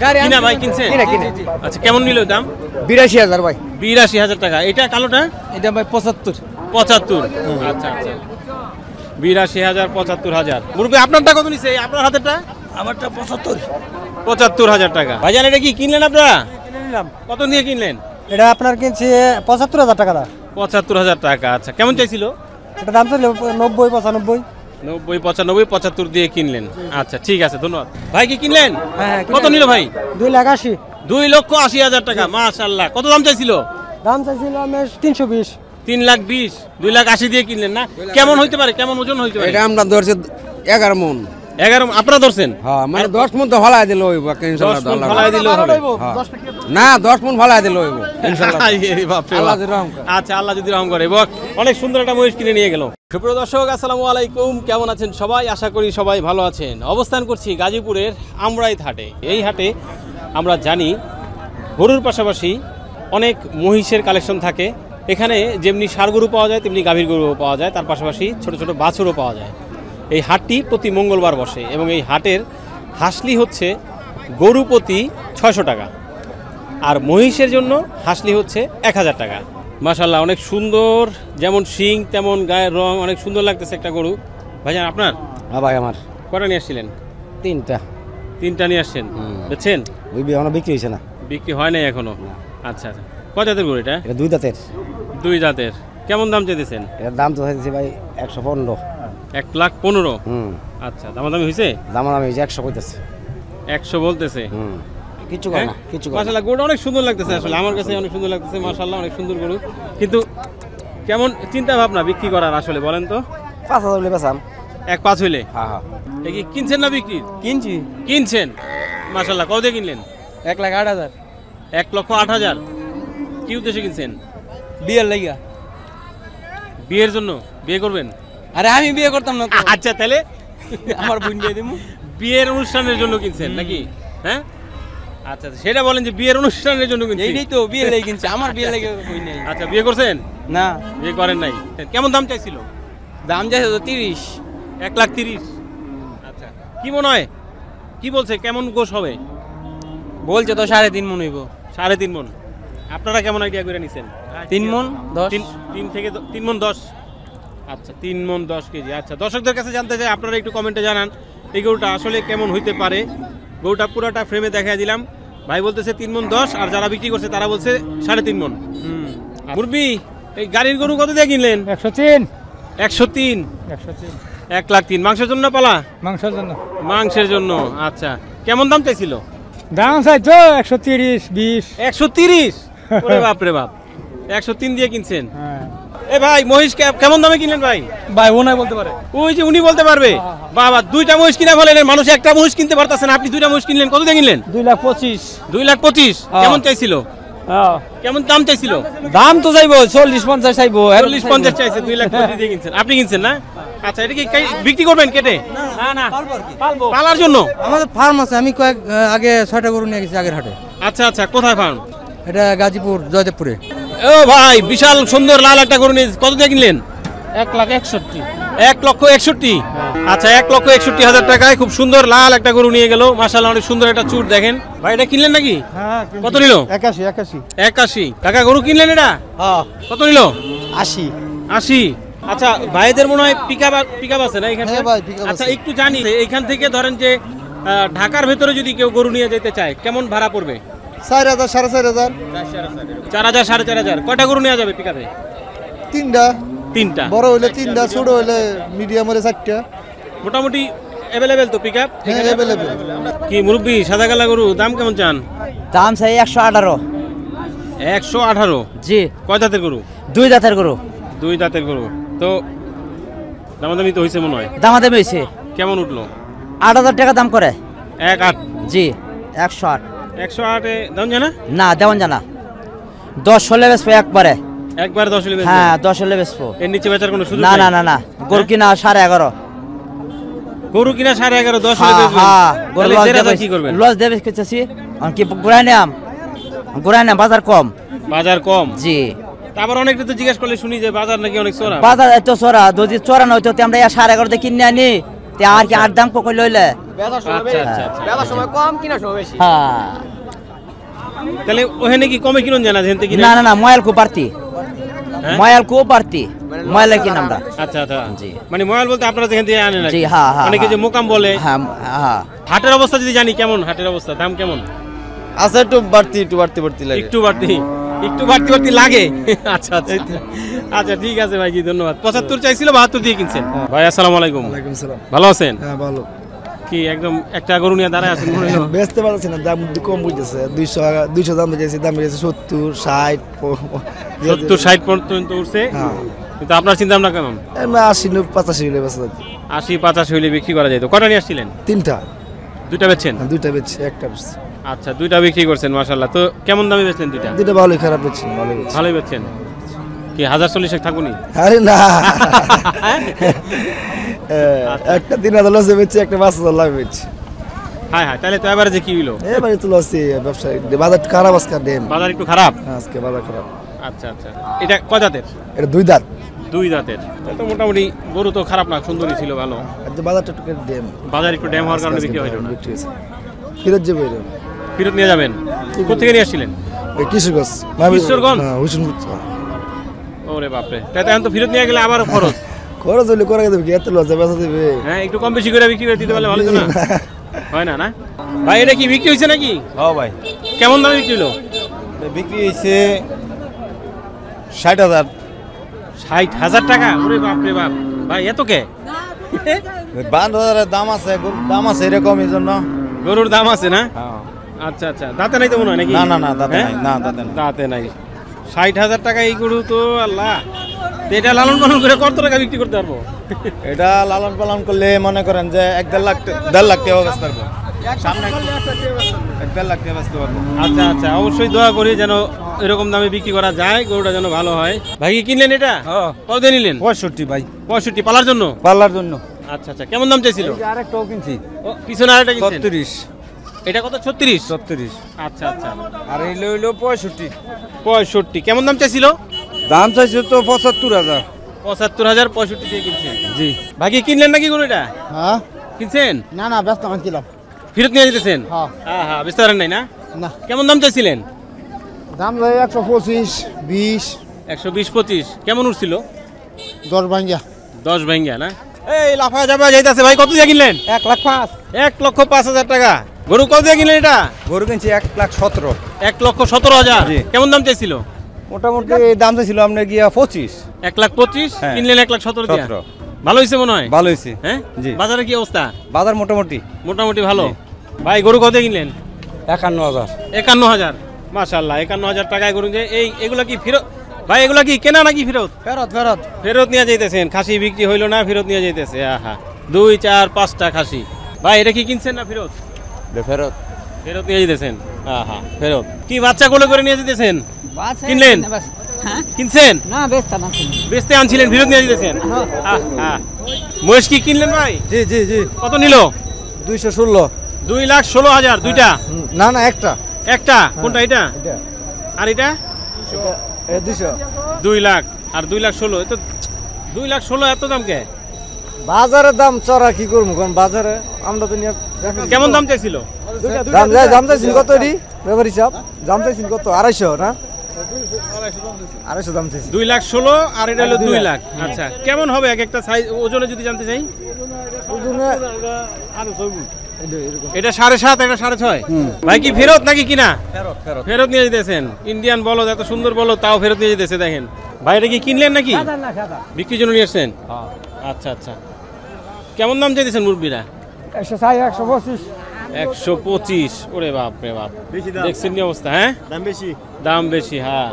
কিনা ভাই কিনছেন? আচ্ছা কেমন নিল দাম? ৮২,০০০ ভাই। ৮২,০০০ টাকা। এটা কালোটা? এটা ভাই ৭৫। ৭৫। আচ্ছা আচ্ছা ৮২,০০০ ৭৫,০০০। মুরব্বি আপনারটা কত নিছে? আপনার হাতেরটা? আমারটা ৭৫। ৭৫,০০০ টাকা। ভাইজান এটা কি কিনলেন আপনারা? কিনে নিলাম। কত দিয়ে কিনলেন? এটা আপনার কিনছি ৭৫,০০০ টাকা। ৭৫,০০০ টাকা। আচ্ছা কেমন চাইছিল? এটা দাম ছিল ৯০, ৯৫। ৯০, ৯৫, ৭৫ দিয়ে কিনলেন। আচ্ছা ঠিক আছে ধন্যবাদ। ভাই কি কিনলেন? হ্যাঁ। কত নিল ভাই? ২,৮০,০০০। ২,৮০,০০০ টাকা। মাশাআল্লাহ। কত দাম চাইছিল? দাম চাইছিল আমি ৩২০। ৩,২০,০০০। ২,৮০,০০০ দিয়ে কিনলেন না? কেমন হইতে পারে? কেমন ওজন হইতে পারে? এটা আমরা ধরছি 11 মণ। 11 আপনারা ধরছেন? হ্যাঁ মানে 10 মণ তো ফলাই দিল হইব ইনশাআল্লাহ। 10 মণ ফলাই দিলে হবে না 10 মণ ফলাই দিল হইব ইনশাআল্লাহ। আল্লাহ যদি রহম করে। আচ্ছা আল্লাহ যদি রহম করে। অনেক সুন্দর একটা মহিষ কিনে নিয়ে গেল। সুপ্রিয় দর্শক আসসালামু আলাইকুম, কেমন আছেন সবাই? আশা করি সবাই ভালো আছেন। অবস্থান করছি গাজীপুরের আমরাইত হাটে। এই হাটে আমরা জানি গরুর পাশাপাশি অনেক মহিষের কালেকশন থাকে। এখানে যেমনি ষাঁড় গরু পাওয়া যায় তেমনি গাভীর গরুও পাওয়া যায়, তার পাশাপাশি ছোট ছোট বাছুরও পাওয়া যায়। এই হাটটি প্রতি মঙ্গলবার বসে এবং এই হাটের হাসলি হচ্ছে গরু প্রতি ৬০০ টাকা আর মহিষের জন্য হাসলি হচ্ছে ১,০০০ টাকা। মাশাআল্লাহ অনেক সুন্দর, যেমন শিং তেমন গায়ের রং, অনেক সুন্দর লাগতেছে একটা গরু। ভাইজান আপনার? হ্যাঁ ভাই আমার। কটা নিয়ে আসছিলেন? ৩টা নিয়ে আসছেন। বুঝছেন? ওই এখনো বিক্রি হয়েছে না। বিক্রি হয় নাই এখনো? আচ্ছা আচ্ছা। কয় দাঁতের গরু এটা? এটা ২ দাঁতের। ২ দাঁতের। কেমন দাম চেয়েছেন? এর দাম তো হয়েছে ভাই ১১৫। ১,১৫,০০০। আচ্ছা দামাদামি হয়েছে? দামাদামি ১০০ কইতেছে। ১০০ বলতেছে? কিছু করে না, কিছু করে না। মাশাআল্লাহ গরুটা অনেক সুন্দর লাগতেছে, আসলে আমার কাছে অনেক সুন্দর লাগতেছে। মাশাআল্লাহ অনেক সুন্দর গরু, কিন্তু কেমন চিন্তা ভাবনা বিক্রি করার আসলে বলেন তো? ৫,০০০ হলে বেচাম। ১,৫০০ হইলে? হ্যাঁ হ্যাঁ। এ কি কিনছেন না বিক্রি? কিনছেন। মাশাআল্লাহ কত দিয়ে কিনলেন? ১,০৮,০০০। ১,০৮,০০০। কি উদ্দেশ্যে কিনছেন? বিয়ের লাগিয়া। বিয়ের জন্য? বিয়ে করবেন? আরে আমি বিয়ে করতাম না তো। আচ্ছা তাহলে আমার বোন দিয়ে দিমু। বিয়ের অনুষ্ঠানের জন্য কিনছেন নাকি? হ্যাঁ আচ্ছা সেটা বলেন যে বিয়ের অনুষ্ঠানের জন্য কিনছেন। এইটাই তো বিয়ে লাগি কিনছে, আমার বিয়ে লাগে কই নাই। আচ্ছা বিয়ে করছেন? না বিয়ে করেন নাই। কেমন দাম চাইছিল? দাম যাচ্ছে তো ৩০। ১,৩০,০০০। আচ্ছা কি মনে হয়, কি বলছে কেমন গোশ হবে? বলছে তো ৩.৫ মণ হইব। ৩.৫ মণ। আপনারা কেমন আইডিয়া করে নিছেন? ৩ মণ ১০। ৩ থেকে ৩ মণ ১০। আচ্ছা 3 মণ 10 কেজি। আচ্ছা দর্শকদের কাছে জানতে চাই, আপনারা একটু কমেন্টে জানান এই গরুটা আসলে কেমন হইতে পারে। গরুটা পুরোটা ফ্রেমে দেখাই দিলাম। ভাই বলতেছে 3 মণ 10 আর যারা বিক্রি করছে তারা বলছে 3.৫ মণ। মুরবি এই গাড়ির গরু কত দিয়ে কিনলেন? ১০৩। ১০৩। ১,০৩,০০০। মাংসের জন্য পালা? মাংসের জন্য। মাংসের জন্য। আচ্ছা কেমন দাম চাইছিল? দাম চাইতো ১৩০, ২০। ১৩০? ওরে বাপ রে বাপ। ১০৩ দিয়ে কিনছেন? এ ভাই মহিষ কেমন দামে কিনলেন ভাই? ভাই ও নাই বলতে পারে। ওই যে উনি বলতে পারবে। বাবা 2টা মহিষ কিনা ফেলেন, মানুষ একটা মহিষ কিনতে পারতেছে না, আপনি 2টা মহিষ কিনলেন। কত দিয়ে কিনলেন? ২,২৫,০০০। 2,২৫,০০০। কেমন চাইছিল? কেমন দাম চাইছিল? দাম তো চাইবো ৪০-৫০ চাইবো। ৪০-৫০ চাইছে, 2,২৫,০০০ দিয়ে কিনছেন। আপনি কিনছেন না? আচ্ছা এটা কি বিক্রি করবেন কেটে? না না পালবো। পালার জন্য? আমাদের ফার্ম আছে, আমি আগে ৬টা গরু নিয়ে গেছি আগের হাটে। আচ্ছা আচ্ছা কোথায় ফার্ম? এটা গাজীপুর জয়দেবপুরে। ও ভাই বিশাল সুন্দর লাল একটা গরু নিয়ে কত দিয়ে কিনলেন? ১,৬১,০০০। ১,৬১,০০০। আচ্ছা ১,৬১,০০০ টাকায় খুব সুন্দর লাল একটা গরু নিয়ে গেল। মাশাআল্লাহ অনেক সুন্দর একটা চুট দেখেন। ভাই এটা কিনলেন নাকি? হ্যাঁ। কত নিল? ৮১। টাকা গরু কিনলেন এটা? হ্যাঁ। কত নিল? ৮০। আচ্ছা ভাইদের মনে হয় পিকআপ আছে না এখানে? হ্যাঁ ভাই পিকআপ আছে। আচ্ছা একটু জানি এইখান থেকে ধরেন যে ঢাকার ভেতরে যদি কেউ গরু নিয়ে যেতে চায় কেমন ভাড়া পড়বে? ৪,০০০, ৪,৫০০। ৪,০০০, ৪,৫০০। কয়টা গরু নেওয়া যাবে পিকআপে? ৩টা। বড় হইলে ৩টা, ছোট হইলে মিডিয়াম হলে ৪টা। মোটামুটি অ্যাভেলেবেল তো পিকআপ? হ্যাঁ অ্যাভেলেবেল। কি মুরব্বি সাদা কালা গরু দাম কেমন চান? দাম চাই ১১৮। ১১৮? জি। কয় দাঁতের গরু? ২ দাঁতের গরু। 2 দাঁতের গরু। তো দামাদামি তো হয়েছে মনে হয়? দামাদামি হয়েছে। কেমন উঠলো? ৮,০০০ টাকা দাম করে। ১,৮? জি ১০৮। ১০৮ দাম জানা? না দেওয়ান জানা। ১০ হলে বেচবো একবারে। একবার 10 হলে বেচবেন? হ্যাঁ ১০ হলে বেচবো। এর নিচে বেচার কোনো সুযোগ না নাই? না না না গরু কিনা ১১.৫। গরু কিনা ১১.৫, 10 হলে বেচবেন? হ্যাঁ তাহলে দেড় কি করবেন? লস দেবে কেছি কি গুড়াই নাম বাজার কম। বাজার কম? জি। তারপর অনেকে তো জিজ্ঞেস করলে শুনি যে বাজার নাকি অনেক চড়া। বাজার এত চড়া, যদি চড়া নয়তো আমরা 11.5 কিনে আনি তে আর কি আর দাম কই লইলে আচ্ছা আচ্ছা আচ্ছা বেলার সময় কম কিনা সময় বেশি। হ্যাঁ তাহলে ওখানে কি কমে কিনুন জানা যেতে কি না না না ময়াল কো পারতি হ্যাঁ? ময়াল কো পারতি ময়ালের কি নামটা আচ্ছা আচ্ছা জি। মানে মোবাইল বলতে আপনারা যেখান থেকে আনেন জি হ্যাঁ হ্যাঁ অনেকে যে মোকাম বলে হ্যাঁ হ্যাঁ হাটের অবস্থা যদি জানি কেমন হাটের অবস্থা দাম কেমন আছে একটু বাড়তি লাগে একটু বাড়তি লাগে আচ্ছা আচ্ছা আচ্ছা ঠিক আছে ভাই জি ধন্যবাদ 75 চাইছিল 72 দিয়ে কিনছেন ভাই আসসালামু আলাইকুম ওয়ালাইকুম সালাম। ভালো আছেন হ্যাঁ ভালো। কি একদম একটা গরু নিয়ে দাঁড়ায় আছেন মনে হলো বেচতে পারছি না, দাম একটু কম বুঝতেছে। 200 দাম বেজেছে, দাম বেজেছে 70 60 70 60 পর্যন্ত উঠছে হ্যাঁ কিন্তু আপনার চিন্তা ভাবনা কেমন 80 85 হলে বেচা যাচ্ছে। 80 85 হইলে বিক্রি করা যেত কয়টা নিয়ে আসছিলেন তিনটা, দুইটা বেচছেন দুইটা বেচছি, একটা বেচছি। আচ্ছা দুইটা বিক্রি করছেন মাশাআল্লাহ তো কেমন দামে বেচলেন দুইটা দুইটা ভালোই, খারাপ বেচছি না, ভালোই বেচছি। ভালোই বেচছেন কি 1040 থাকবো নি আরে না একটা 3000 লসে বেচছি, একটা 5000 লাভ বেচছি। হ্যাঁ হ্যাঁ তাহলে তো এবারে কি হইলো এবারে তো লসে ব্যবসা, বাজার খারাপ আজকে দেন, বাজার একটু খারাপ আজকে বাজার খারাপ। আচ্ছা আচ্ছা এটা কয় দাঁতের এটা দুই দাঁত, দুই দাঁতের তো মোটামুটি গরু তো খারাপ না সুন্দরই ছিল ভালো আর বাজারটা একটু দেন, বাজার একটু ড্যাম হওয়ার কারণে বিক্রি হইলো না বিক্রি হয়েছে। ফেরত যাবে এটা ফেরত নিয়ে যাবেন কোথেকে নিয়ে আসছিলেন ওই কিশোরগঞ্জ, কিশোরগঞ্জ? হ্যাঁ হুসেনপুর। ওরে বাপরে তাই তো এখন তো ফেরত নিয়ে গেলে আবারও খরচ খরচ হইলে করে দেবে কি, এত লস বেচা দেবে? হ্যাঁ একটু কম বেশি করে বিক্রি করে দিতে পারলে ভালো তো না হয় না না ভাই এটা কি বিক্রি হয়েছে নাকি হ্যাঁ ভাই, কেমন দামে বিক্রি হলো বিক্রি হয়েছে 60,000। 60,000 টাকা ওরে বাপ রে বাপ ভাই এত কে 12,000 দাম আছে, দাম আছে এরকম এই জন্য। গরুর দাম আছে না আচ্ছা আচ্ছা দাঁতে নাই তো মনে হয় নাকি না না না দাঁতে হ্যাঁ? নাই, না দাঁতে নাই। দাঁতে নাই 60,000 টাকা এই গরু তো আল্লাহ তো এটা লালন পালন করে কত টাকা বিক্রি করতে পারবো এটা লালন পালন করলে মনে করেন যে 1-1.5 লাখ 1.5 লাখ টাকা বেচতে পারবো, সামনে 1.5 লাখ টাকা বেচতে পারবো। আচ্ছা আচ্ছা অবশ্যই দোয়া করি যেন এরকম দামে বিক্রি করা যায় গরুটা যেন ভালো হয় ভাই কি কিনলেন এটা কত দিয়ে নিলেন 65 ভাই, 65 পালার জন্য পাল্লার জন্য। আচ্ছা আচ্ছা কেমন দাম চাইছিল আরেকটাও কিনছি ও, পিছনে আরেকটা কিনছেন 36 এটা কত 36 36, আচ্ছা আচ্ছা আর এই হইলো 65। 65 কেমন দাম চাইছিল দাম চাইছে তো 75,000। 75,000 65 দিয়ে কিনছেন জি ভাই কি কিনলেন নাকি গরু এটা হ্যাঁ কিনছেন না না ব্যস্ত কিলাম। ফেরত নিয়ে যেতেছেন হ্যাঁ। হ্যাঁ হ্যাঁ বুঝতে পারেন নাই না না কেমন দাম চাইছিলেন দাম যায় 125 20 120 25 কেমন উঠছিল 10 ভাঙ্গা 10 ভাঙ্গা না এই লাফা যাবে যাইতাছে ভাই কত দিয়ে কিনলেন 1,05,000 1,05,000 টাকা গরু কত দিয়ে কিনলেন এটা গরু কিনছি 1,17,000। 1,17,000 জি। কেমন দাম চাইছিল মোটামুটি দাম চাইছিল আপনার গিয়া 25। 1,25,000 হ্যাঁ। কিনলেন 1,17,000 দিয়া 17। ভালো হয়েছে মনে হয় ভালো হয়েছে। হ্যাঁ জি। বাজারে কি অবস্থা বাজার মোটামুটি মোটামুটি ভালো ভাই গরু কত দিয়ে কিনলেন 51,000। 51,000 মাশাআল্লাহ 51,000 টাকায় গরু যে এই এগুলা কি ফেরত ভাই এগুলা কি কেনা নাকি ফেরত ফেরত নিয়ে যাইতেছেন খাসি বিক্রি হইলো না ফেরত নিয়ে যাইতেছে আহা 2 4 5টা খাসি ভাই এটা কি কিনছেন না ফেরত ফেরত ফেরত নিয়ে যেতেছেন আহা ফেরত কি বাচ্চা কোলে করে নিয়ে যেতেছেন কিনলেন কিনছেন না বেচতাম না। বেচতে আনছিলেন ফেরত নিয়ে যেতেছেন আহা মহিষ কি কিনলেন ভাই জি জি জি কত নিল 216। 2,16,000 দুইটা না না একটা একটা কোনটা এটা আর এটা 200। 2 লাখ আর 2,16,000 এত 2,16,000 এত দাম কে বাজারের দাম চড়া কি করবো কারণ বাজারে আমরা তো নিয়ে কেমন দাম চাইছিল দাম চাইছিল কত এটি ব্যাপার হিসাব দাম চাইছিল কত 250 না 250 দাম চাইছিল 2,16,000 আর এটা হলো 2 লাখ আচ্ছা কেমন হবে এক একটা সাইজ ওজনে যদি জানতে চাই এটা 7.5 এটা 6.5 ভাই কি ফেরত নাকি কিনা ফেরত নিয়ে যেতেছেন ইন্ডিয়ান বলদ এত সুন্দর বলদ তাও ফেরত নিয়ে যেতেছে দেখেন ভাই এটা কি কিনলেন নাকি বিক্রির জন্য নিয়ে আসছেন আচ্ছা আচ্ছা কেমন দাম চাইতেছেন মুরব্বীরা 125 ওরে বাপ রে বাপ দেখছেন কি অবস্থা হ্যাঁ দাম বেশি হ্যাঁ